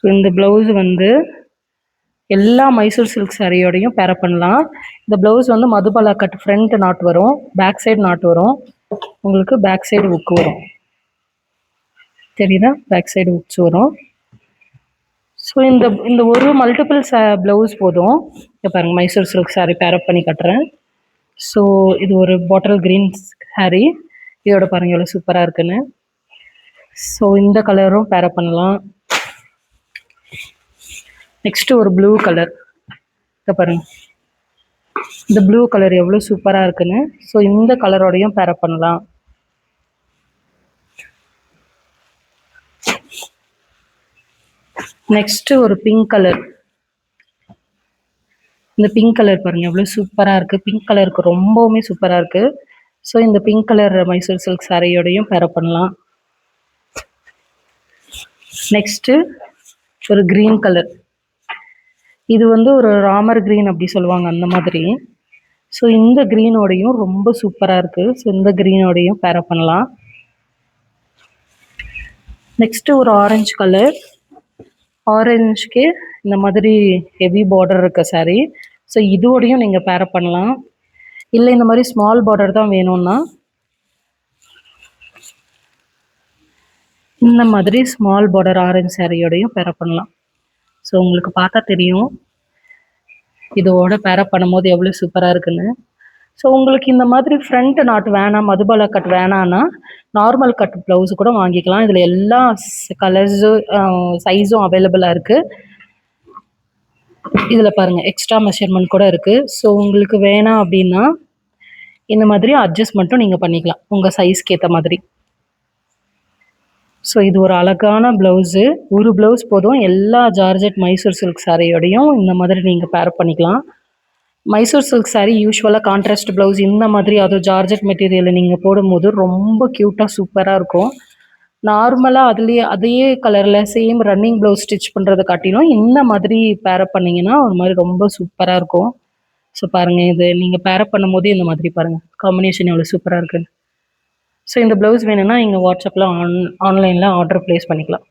So இந்த blouse வந்து எல்லா மைசூர் சில்க் சாரியோடையும் பேர் பண்ணலாம். இந்த ப்ளவுஸ் வந்து மதுபாலா கட் ஃப்ரண்ட் நாட் வரும், பேக் சைடு நாட் வரும், உங்களுக்கு பேக் சைடு உக்கு வரும். தெரியுதா? பேக் சைடு உக்ஸ் வரும். ஸோ இந்த இந்த ஒரு மல்டிபிள் ப்ளவுஸ் போதும். இப்போ பாருங்கள், மைசூர் சில்க் சாரீ பேரப் பண்ணி கட்டுறேன். ஸோ இது ஒரு பாட்டில் க்ரீன் சாரீ. இதோட பாருங்கள் எவ்வளோ சூப்பராக இருக்குன்னு. ஸோ இந்த கலரும் பேரப் பண்ணலாம். நெக்ஸ்ட்டு ஒரு ப்ளூ கலர். இதை பாருங்கள், இந்த ப்ளூ கலர் எவ்வளோ சூப்பராக இருக்குன்னு. ஸோ இந்த கலரோடையும் பேரப் பண்ணலாம். நெக்ஸ்ட்டு ஒரு பிங்க் கலர். இந்த பிங்க் கலர் பாருங்கள் எவ்வளோ சூப்பராக இருக்குது. பிங்க் கலருக்கு ரொம்பவுமே சூப்பராக இருக்குது. ஸோ இந்த பிங்க் கலர் மைசூர் சில்க் சாரியோடையும் பேரப் பண்ணலாம். நெக்ஸ்ட்டு ஒரு க்ரீன் கலர். இது வந்து ஒரு ராமர் க்ரீன் அப்படி சொல்லுவாங்க, அந்த மாதிரி. ஸோ இந்த க்ரீனோடையும் ரொம்ப சூப்பராக இருக்குது. ஸோ இந்த க்ரீனோடையும் பேரப் பண்ணலாம். நெக்ஸ்ட்டு ஒரு ஆரஞ்சு கலர். ஆரஞ்சுக்கு இந்த மாதிரி ஹெவி பார்டர் இருக்க சாரீ. ஸோ இதோடையும் நீங்கள் பேரப் பண்ணலாம். இல்லை இந்த மாதிரி ஸ்மால் பார்டர் தான் வேணும்னா இந்த மாதிரி ஸ்மால் பார்டர் ஆரஞ்சு சாரியோடையும் பேரப் பண்ணலாம். ஸோ உங்களுக்கு பார்த்தா தெரியும் இதோட பேரப் பண்ணும்போது எவ்வளோ சூப்பராக இருக்குன்னு. ஸோ உங்களுக்கு இந்த மாதிரி ஃப்ரண்ட் நாட் வேணாம், மதுபாலா கட் வேணான்னா நார்மல் கட் ப்ளவுஸ் கூட வாங்கிக்கலாம். இதில் எல்லா கலர்ஸு சைஸும் அவைலபிளாக இருக்குது. இதில் பாருங்கள் எக்ஸ்ட்ரா மெஷர்மெண்ட் கூட இருக்குது. ஸோ உங்களுக்கு வேணாம் அப்படின்னா இந்த மாதிரி அட்ஜஸ்ட்மெண்ட்டும் நீங்கள் பண்ணிக்கலாம் உங்கள் சைஸ்க்கு ஏற்ற மாதிரி. ஸோ இது ஒரு அழகான ப்ளவுஸு. ஒரு ப்ளவுஸ் போதும். எல்லா ஜார்ஜெட் மைசூர் சில்க் சாரியோடையும் இந்த மாதிரி நீங்கள் பேரப் பண்ணிக்கலாம். மைசூர் சில்க் சாரீ யூஸ்வலாக கான்ட்ராஸ்ட் ப்ளவுஸ் இந்த மாதிரி அதுவும் ஜார்ஜெட் மெட்டீரியலில் நீங்கள் போடும்போது ரொம்ப க்யூட்டாக சூப்பராக இருக்கும். நார்மலாக அதுலேயே அதே கலரில் சேம் ரன்னிங் ப்ளவுஸ் ஸ்டிச் பண்ணுறதை காட்டிலும் இந்த மாதிரி பேரப் பண்ணிங்கன்னா ஒரு மாதிரி ரொம்ப சூப்பராக இருக்கும். ஸோ பாருங்கள், இது நீங்கள் பேரப் பண்ணும்போது இந்த மாதிரி பாருங்கள் காம்பினேஷன் எவ்வளோ சூப்பராக இருக்குன்னு. ஸோ இந்த ப்ளவுஸ் வேணும்னா நீங்கள் வாட்ஸ்அப்பில் ஆன்லைனில் ஆர்டர் ப்ளேஸ் பண்ணிக்கலாம்.